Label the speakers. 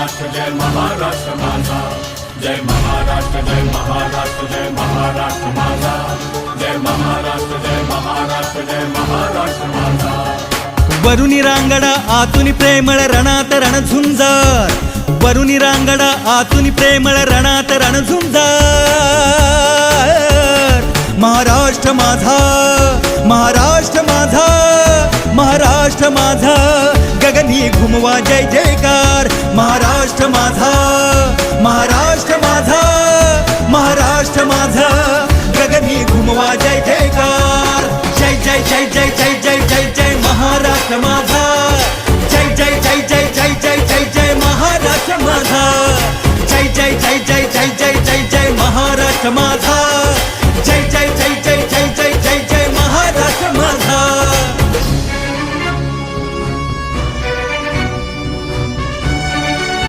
Speaker 1: महाराष्ट्र जय महाराष्ट्र माझा, जय महाराष्ट्र जय महाराष्ट्र जय महाराष्ट्र माझा, जय महाराष्ट्र जय महाराष्ट्र जय महाराष्ट्र माझा.
Speaker 2: वरुणी रांगडा आतुनी प्रेमळ रणात रणझुंजार, वरुणी रांगडा आतुनी प्रेमळ रणात रणझुंजार. महाराष्ट्र माझा, महाराष्ट्र माझा, महाराष्ट्र माझा, गगनी घुमवा जय जयकार. महाराष्ट्र